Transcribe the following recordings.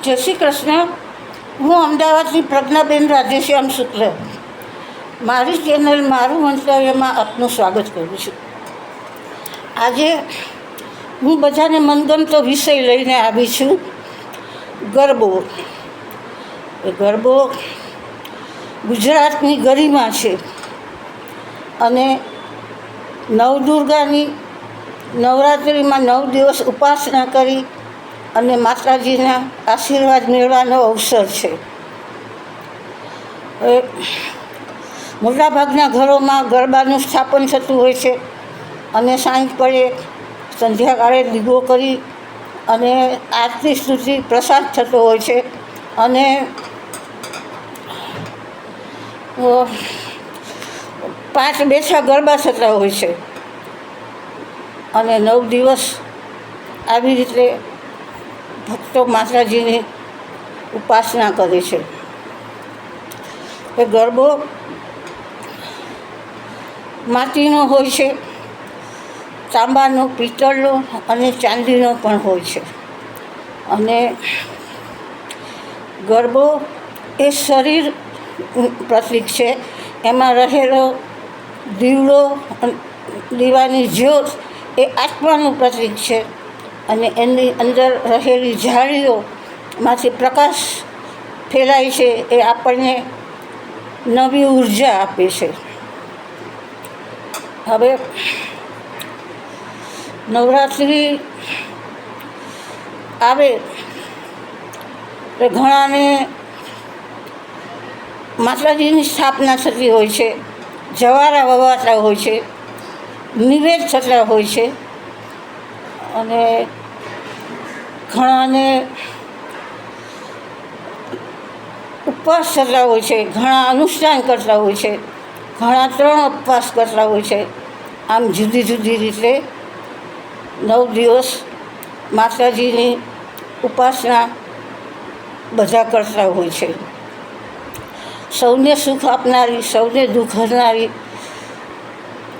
જય શ્રી કૃષ્ણ. હું અમદાવાદની પ્રજ્ઞાબેન રાધેશ્યામ શુક્લ મારી ચેનલ મારું મંતવ્યમાં આપનું સ્વાગત કરું છું. આજે હું બધાને મનગમતો વિષય લઈને આવી છું, ગરબો. એ ગરબો ગુજરાતની ગરિમા છે અને નવદુર્ગાની નવરાત્રિમાં 9 દિવસ ઉપાસના કરી અને માતાજીના આશીર્વાદ મેળવવાનો અવસર છે. મોટાભાગના ઘરોમાં ગરબાનું સ્થાપન થતું હોય છે અને સાંજ પડે સંધ્યાકાળે દીવો કરી અને આરતી સ્તુતિ પ્રસાદ થતો હોય છે અને 5 બેઠા ગરબા થતા હોય છે અને 9 દિવસ આવી રીતે ભક્તો માતાજીની ઉપાસના કરે છે. એ ગરબો માટીનો હોય છે, તાંબાનો, પિત્તળનો અને ચાંદીનો પણ હોય છે. અને ગરબો એ શરીર પ્રતીક છે. એમાં રહેલો દીવડો, દીવાની જ્યોત એ આત્માનું પ્રતીક છે અને એની અંદર રહેલી ઝાડીઓમાંથી પ્રકાશ ફેલાય છે. એ આપણને નવી ઉર્જા આપે છે. હવે નવરાત્રિ આવે એટલે ઘણાને માતાજીની સ્થાપના થતી હોય છે, જવારા વવાતા હોય છે, નિવેદ થતા હોય છે અને ઘણાને ઉપવાસ થતા હોય છે, ઘણા અનુષ્ઠાન કરતા હોય છે, ઘણા 3 ઉપવાસ કરતા હોય છે. આમ જુદી જુદી રીતે 9 દિવસ માતાજીની ઉપાસના બધા કરતા હોય છે. સૌને સુખ આપનારી, સૌને દુઃખ હરનારી,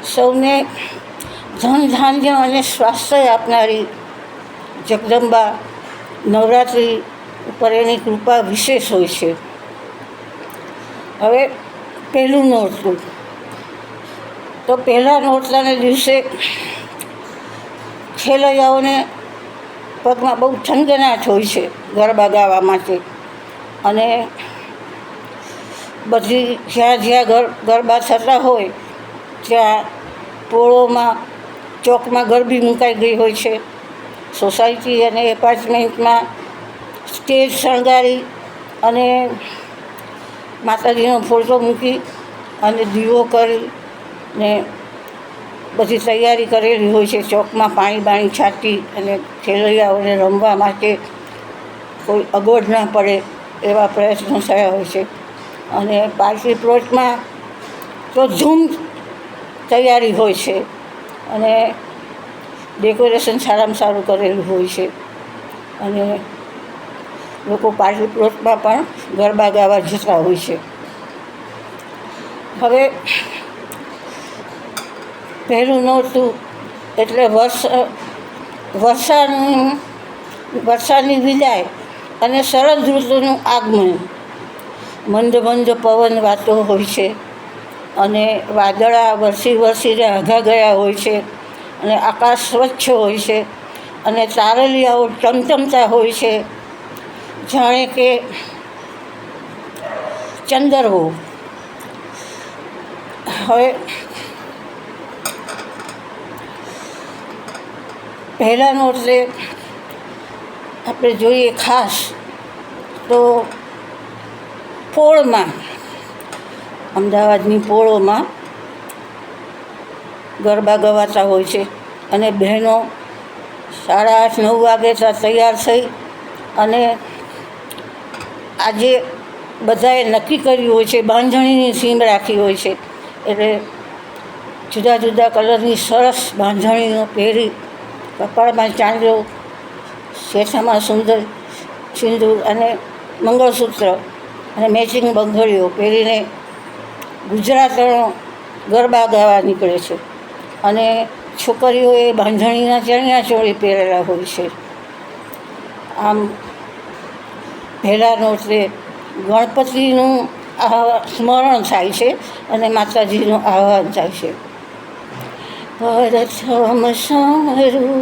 સૌને ધન ધાન્ય અને સ્વાસ્થ્ય આપનારી જગદંબા નવરાત્રિ ઉપર એની કૃપા વિશેષ હોય છે. હવે પહેલું નોરતું, તો પહેલાં નોરતાના દિવસે ખેલૈયાઓને પગમાં બહુ થનગનાટ હોય છે ગરબા ગાવા માટે અને બધી જ્યાં જ્યાં ગરબા થતા હોય ત્યાં પોળોમાં, ચોકમાં ગરબી મુકાઈ ગઈ હોય છે. સોસાયટી અને એપાર્ટમેન્ટમાં સ્ટેજ શણગારી અને માતાજીનો ફોટો મૂકી અને દીવો કરી ને બધી તૈયારી કરેલી હોય છે. ચોકમાં પાણી બાણી છાંટી અને ખેલૈયાઓને રમવા માટે કોઈ અગવડ ના પડે એવા પ્રયત્નો થયા હોય છે. અને પાર્ટી પ્લોટમાં તો ધૂમ તૈયારી હોય છે અને ડેકોરેશન સારામાં સારું કરેલું હોય છે અને લોકો પાર્ટી પ્લોટમાં પણ ગરબા ગાવા જતા હોય છે. હવે પહેલું નોરતું એટલે વર્ષાની વિદાય અને શરદ ઋતુનું આગમન. મંદ મંદ પવન વાતો હોય છે અને વાદળા વરસીને આઘા ગયા હોય છે અને આકાશ સ્વચ્છ હોય છે અને તારલિયાઓ ટમટમતા હોય છે જાણે કે ચંદરવો. હવે પહેલા નોરતે આપણે જોઈએ ખાસ તો પોળમાં, અમદાવાદની પોળોમાં ગરબા ગવાતા હોય છે અને બહેનો 8:30-9 વાગે તૈયાર થઈ અને આજે બધાએ નક્કી કર્યું હોય છે, બાંધણીની થીમ રાખી હોય છે એટલે જુદા જુદા કલરની સરસ બાંધણીઓ પહેરી, કપાળમાં ચાંદલો, શેઠામાં સુંદર સિંદૂર અને મંગળસૂત્ર અને મેચિંગ બંગડીઓ પહેરીને ગુજરાતનો ગરબા ગાવા નીકળે છે અને છોકરીઓએ બાંધણીના ચણિયા ચોળી પહેરેલા હોય છે. આમ પહેલાં નોરતે ગણપતિનું સ્મરણ થાય છે અને માતાજીનું આહ્વાન થાય છે. પ્રથમ સારું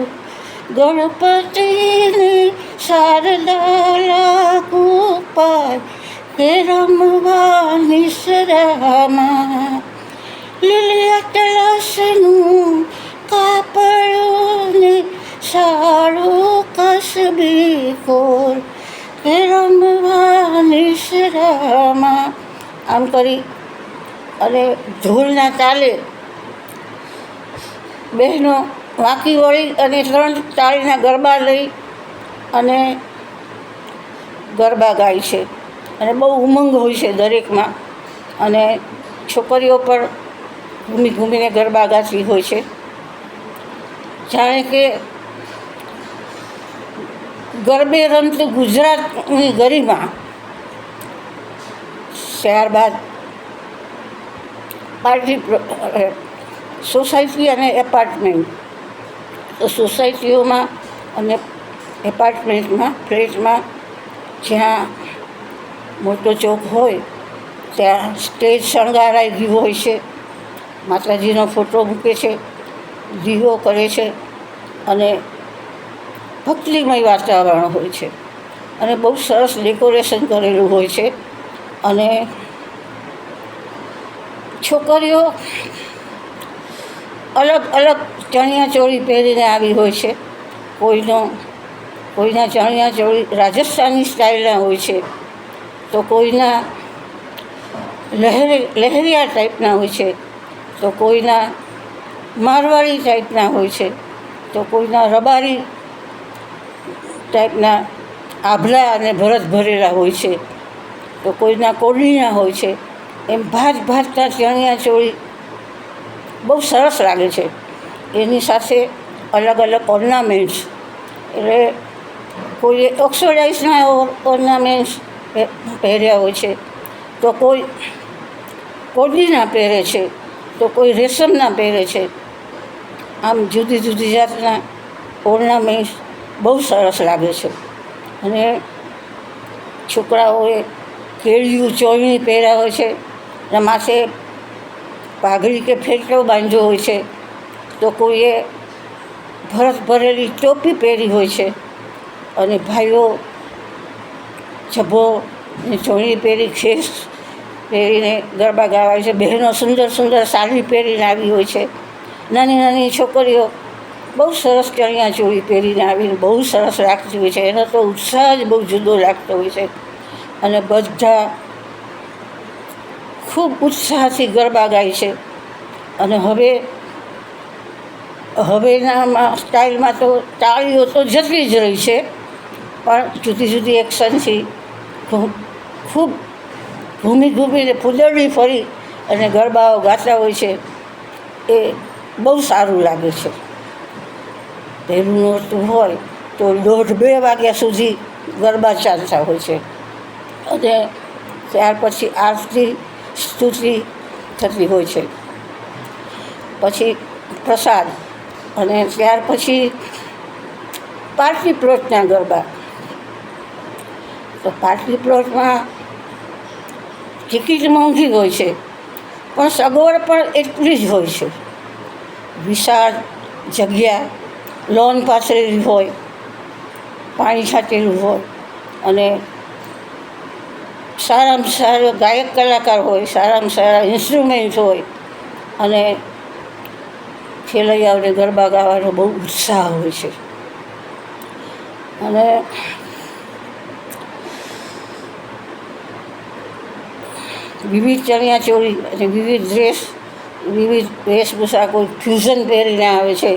ગણપતિની શારદા લાગુ પાય કે રમવા નિસરામાં લીલી અટલાસનું કાપડું ને સારું કસબી કોર કે રમવા નિસરામાં. આમ કરી અને ઢોલના તાલે બહેનો વાંકી વળી અને 3 તાળીના ગરબા લઈ અને ગરબા ગાય છે અને બહુ ઉમંગ હોય છે દરેકમાં. અને છોકરીઓ પણ ઘૂમી ઘૂમીને ગરબા ગાતી હોય છે, જાણે કે ગરબે રમતું ગુજરાતની ગરિમા. ત્યારબાદ પાર્ટી સોસાયટી અને એપાર્ટમેન્ટ. તો સોસાયટીઓમાં અને એપાર્ટમેન્ટમાં ફ્લેટમાં જ્યાં મોટો ચોક હોય ત્યાં સ્ટેજ શણગારાઈ ગયું હોય છે, માતાજીનો ફોટો મૂકે છે, દીવો કરે છે અને ભક્તિમય વાતાવરણ હોય છે અને બહુ સરસ ડેકોરેશન કરેલું હોય છે. અને છોકરીઓ અલગ અલગ ચણિયાચોળી પહેરીને આવી હોય છે. કોઈના ચણિયાચોળી રાજસ્થાની સ્ટાઇલના હોય છે, તો કોઈના લહેરિયા ટાઈપના હોય છે, તો કોઈના મારવાડી ટાઈપના હોય છે, તો કોઈના રબારી ટાઈપના આભલા અને ભરત ભરેલા હોય છે, તો કોઈના કોડીના હોય છે. એમ ભાતના ચણિયાચોળી બહુ સરસ લાગે છે. એની સાથે અલગ અલગ ઓર્નામેન્ટ્સ, એટલે કોઈએ ઓક્સોડાઇઝના ઓર્નામેન્ટ્સ પહેર્યા હોય છે, તો કોઈ કોડીના પહેરે છે, તો કોઈ રેશમના પહેરે છે. આમ જુદી જુદી જાતના ઓર્નામેન્ટ્સ બહુ સરસ લાગે છે. અને છોકરાઓએ કેળિયું ચોળણી પહેર્યા હોય છે અને માથે પાઘડી કે ફેંટો બાંધ્યો હોય છે, તો કોઈએ ભરત ભરેલી ટોપી પહેરી હોય છે અને ભાઈઓ ઝભ્ભો ને ચોળી પહેરી ખેસ પહેરીને ગરબા ગાવાય છે. બહેનો સુંદર સુંદર સાડી પહેરીને આવી હોય છે. નાની નાની છોકરીઓ બહુ સરસ ચણિયાચોળી પહેરીને આવીને બહુ સરસ લાગતી હોય છે. એનો તો ઉત્સાહ જ બહુ જુદો લાગતો હોય છે અને બધા ખૂબ ઉત્સાહથી ગરબા ગાય છે. અને હવેના સ્ટાઇલમાં તો તાળીઓ તો જતી જ રહી છે, પણ જુદી જુદી એક્શનથી ખૂબ ઘૂમીને ફૂદરડી ફરી અને ગરબાઓ ગાતા હોય છે. એ બહુ સારું લાગે છે. પહેલું નોરતું હોય તો 1:30-2 વાગ્યા સુધી ગરબા ચાલતા હોય છે અને ત્યાર પછી આરતી સ્તુતિ થતી હોય છે, પછી પ્રસાદ અને ત્યાર પછી પાર્ટી પ્લોટના ગરબા. તો પાર્ટી પ્લોટમાં ટિકિટ મોંઘી હોય છે, પણ સગવડ પણ એટલી જ હોય છે. વિશાળ જગ્યા, લોન પાથરેલી હોય, પાણી છાંટેલું હોય અને સારામાં સારો ગાયક કલાકાર હોય, સારામાં સારા ઇન્સ્ટ્રુમેન્ટ હોય અને ખેલૈયાઓને ગરબા ગાવાનો બહુ ઉત્સાહ હોય છે. અને વિવિધ ચણિયાચોળી અને વિવિધ વેશભૂષા કોઈ ફ્યુઝન પહેરીને આવે છે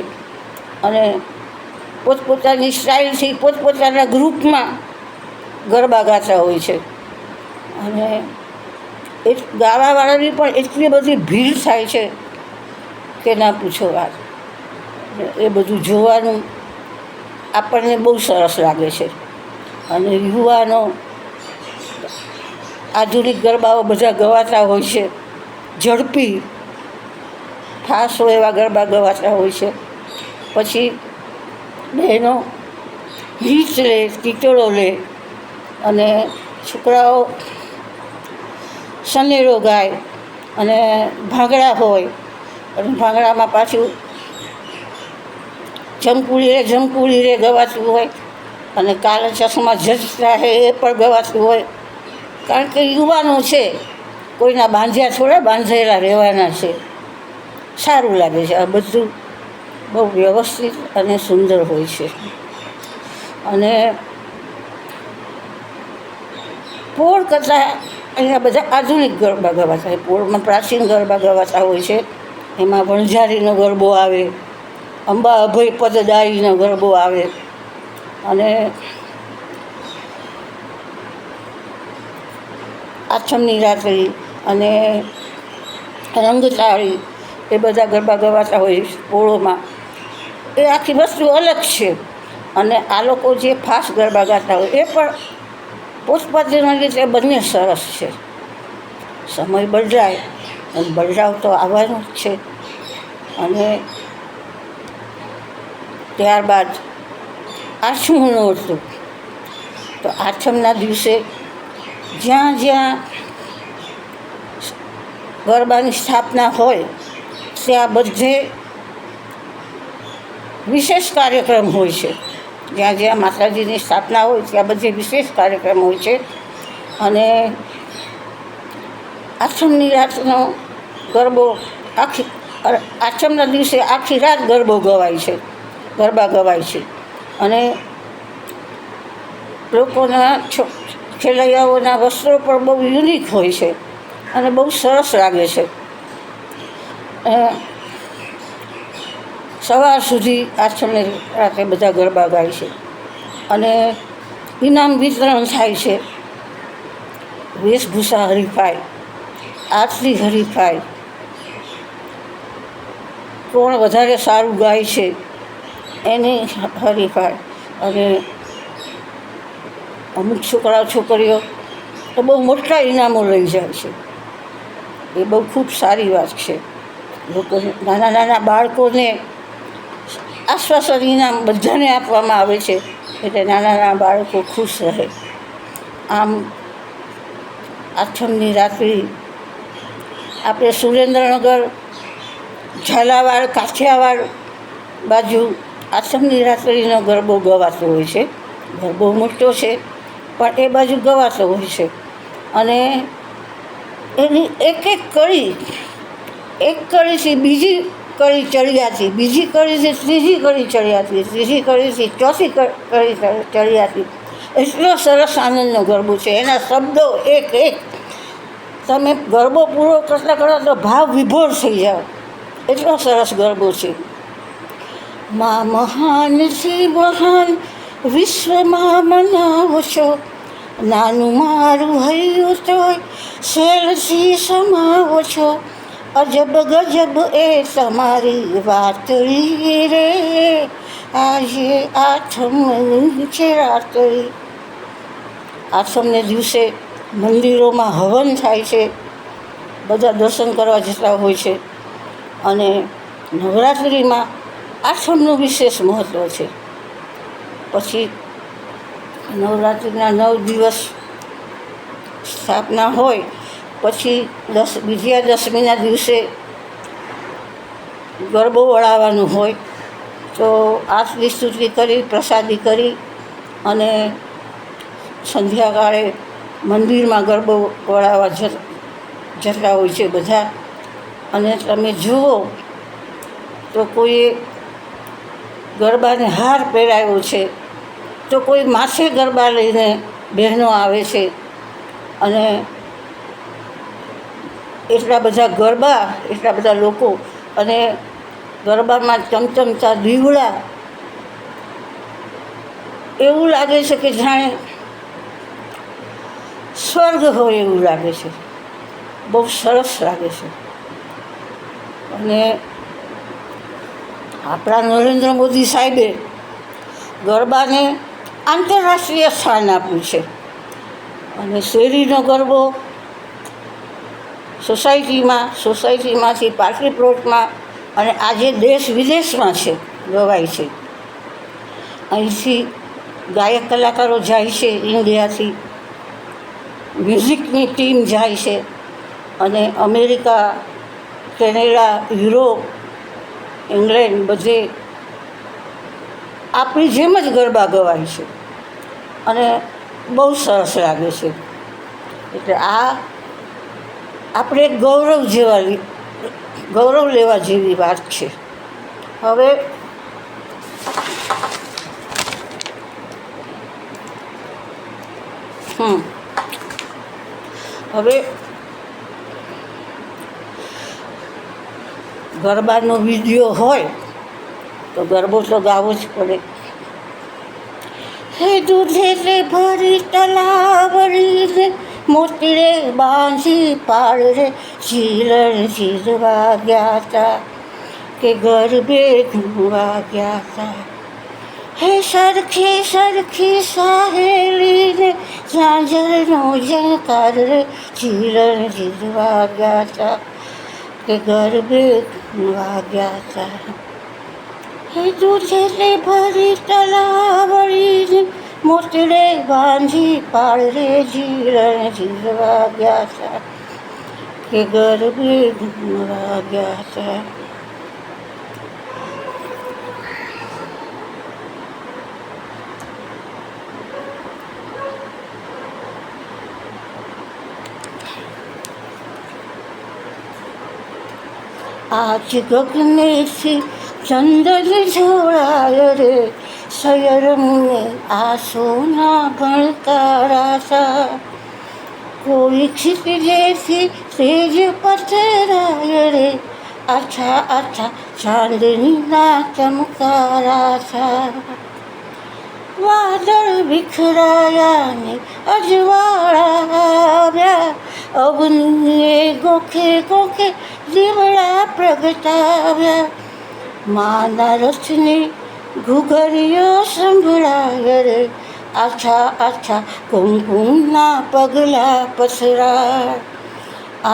અને પોતપોતાની સ્ટાઇલથી પોતપોતાના ગ્રુપમાં ગરબા ગાતા હોય છે. અને ગાવાવાળાની પણ એટલી બધી ભીડ થાય છે કે ના પૂછો વાત. એ બધું જોવાનું આપણને બહુ સરસ લાગે છે. અને યુવાનો આધુનિક ગરબાઓ બધા ગવાતા હોય છે, ઝડપી ફાસ્ટ હોય એવા ગરબા ગવાતા હોય છે. પછી બહેનો ગીત લે, ટીટોળો લે અને છોકરાઓ સનેડો ગાય અને ભાંગડા હોય અને ભાંગડામાં પાછું જમકુડી રે ગવાતું હોય અને કાલા ચશ્મા જજતા હે એ પણ ગવાતું હોય. કારણ કે યુવાનો છે, કોઈના બાંધ્યા થોડા બાંધેલા રહેવાના છે. સારું લાગે છે. આ બધું બહુ વ્યવસ્થિત અને સુંદર હોય છે. અને પોળ કરતાં અહીંયા બધા આધુનિક ગરબા ગવાતા હોય. પોળમાં પ્રાચીન ગરબા ગવાતા હોય છે. એમાં વણઝારીનો ગરબો આવે, અંબા અભય પદદાયીનો ગરબો આવે અને આઠમની રાત્રિ અને રંગતાળી એ બધા ગરબા ગવાતા હોય પોળોમાં. એ આખી વસ્તુ અલગ છે. અને આ લોકો જે ફાસ્ટ ગરબા ગાતા હોય એ પણ પોતપોતાની રીતે બંને સરસ છે. સમય બદલાય અને બદલાવ તો આવવાનો જ છે. અને ત્યારબાદ આઠમનું નોરતું. તો આઠમના દિવસે જ્યાં જ્યાં ગરબાની સ્થાપના હોય ત્યાં બધે વિશેષ કાર્યક્રમ હોય છે. જ્યાં જ્યાં માતાજીની સ્થાપના હોય ત્યાં બધે વિશેષ કાર્યક્રમ હોય છે. અને આઠમની રાતનો ગરબો આઠમના દિવસે આખી રાત ગરબા ગવાય છે. અને લોકોના ખેલૈયાઓના વસ્ત્રો પણ બહુ યુનિક હોય છે અને બહુ સરસ લાગે છે. સવાર સુધી આઠમની રાતે બધા ગરબા ગાય છે. અને ઇનામ વિતરણ થાય છે. વેશભૂષા હરીફાઈ, આરતી હરીફાઈ, કોણ વધારે સારું ગાય છે એની હરીફાઈ. અને અમુક છોકરીઓ તો બહુ મોટા ઇનામો લઈ જાય છે. એ બહુ ખૂબ સારી વાત છે. લોકોને નાના બાળકોને આશ્વાસન ઇનામ બધાને આપવામાં આવે છે એટલે નાના બાળકો ખુશ રહે. આમ આઠમની રાત્રિ આપણે સુરેન્દ્રનગર, ઝાલાવાડ, કાઠિયાવાડ બાજુ આઠમની રાત્રિનો ગરબો ગવાતો હોય છે. ગરબો મોટો છે પણ એ બાજુ ગવાતો હોય છે. અને એની એક કળીથી બીજી કળી ચડિયાતી, બીજી કળીથી ત્રીજી કળી ચડિયાતી, ત્રીજી કળીથી ચોથી કળી ચડિયાતી. એટલો સરસ આનંદનો ગરબો છે. એના શબ્દો એક તમે ગરબો પૂરો કરતાં તો ભાવ વિભોર થઈ જાઓ. એટલો સરસ ગરબો છે. મા મહાનથી મહાન વિશ્વમાં મનાવો છો, નાનું મારું હૈયું તોય શેરથી સમાવો છો. અજબ ગજબ એ તમારી વાતળી રે, આજે આઠમની છે રાત્રિ. આઠમને દિવસે મંદિરોમાં હવન થાય છે. બધા દર્શન કરવા જતા હોય છે. અને નવરાત્રિમાં આઠમનું વિશેષ મહત્ત્વ છે. પછી નવરાત્રિના 9 દિવસ સ્થાપના હોય પછી વિજયાદશમીના દિવસે ગરબો વળાવવાનું હોય. તો આરતી સ્તુતિ કરી, પ્રસાદી કરી અને સંધ્યાકાળે મંદિરમાં ગરબો વળાવવા જતા હોય છે બધા. અને તમે જુઓ તો કોઈએ ગરબાને હાર પહેરાવ્યો છે, તો કોઈ માથે ગરબા લઈને બહેનો આવે છે. અને એટલા બધા લોકો અને ગરબામાં ચમચમતા દીવડા, એવું લાગે છે કે જાણે સ્વર્ગ હોય એવું લાગે છે. બહુ સરસ લાગે છે. અને આપણા નરેન્દ્ર મોદી સાહેબે ગરબાને આંતરરાષ્ટ્રીય સ્થાન આપ્યું છે. અને શેરીનો ગરબો સોસાયટીમાંથી પાર્ટી પ્લોટમાં અને આજે દેશ વિદેશમાં ગવાય છે. અહીંથી ગાયક કલાકારો જાય છે ઇન્ડિયાથી મ્યુઝિકની ટીમ જાય છે અને અમેરિકા, કેનેડા, યુરોપ, ઇંગ્લેન્ડ બધે આપણી જેમ જ ગરબા ગવાય છે અને બહુ સરસ લાગે છે. એટલે આ આપણે ગૌરવ લેવા જેવી વાત છે. હવે ગરબાનો વિડીયો હોય તો ગરબો તો ગાવો જ પડે. હે દૂધે રે ભરી તલાવડી રે, મોતી રે બાંધી પાડ રે, ઝીલણ ઝીલવા ગયા તા કે ગરબે ઘૂમવા ગયા તા. હે સરખી સરખી સાહેલીને ઝાંઝરનો ઝંકાર રે, ઝીલણ ઝીલવા ગયા તા કે ગરબે ઘૂમવા ગયા તા. હે દૂધે રે ભરી તલાવડી, મોતડે બાંધી પાડ રે, ઝીલણ ઝીલવા ગયા તા કે ગરબે ઘૂમવા ગયા તા. આજ ગગનેથી ચંદન ઝોળાય રે, સયરમને આ સોના ભણકારા તા. કોઈ ખીજેથી તેજ પથરાય રે, આછા આછા ચાંદનીના ચમકારા તા. વાદળ વિખરાયા ને અજવાળા આવ્યા, અવનીએ ગોખે ગોખે દીવડા પ્રગટાવ્યા. માના રથની ઘૂઘરીઓ સંભળાય રે, આછા આછા કુમકુમના પગલાં પસરાય.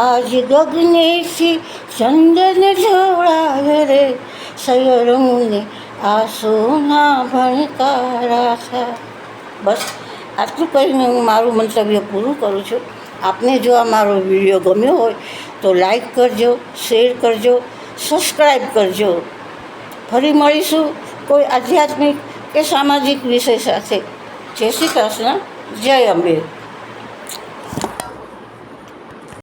આજ ગગનેથી ચંદન ઝોળાય રે, સયરમને આ સોના ભણકારા થા. બસ આટલું કહીને હું મારું મંતવ્ય પૂરું કરું છું. આપને જો આ મારો વિડીયો ગમ્યો હોય તો લાઈક કરજો, શેર કરજો, સબસ્ક્રાઈબ કરજો. ફરી મળીશું કોઈ આધ્યાત્મિક કે સામાજિક વિષય સાથે. જય શ્રી કૃષ્ણ, જય અંબે.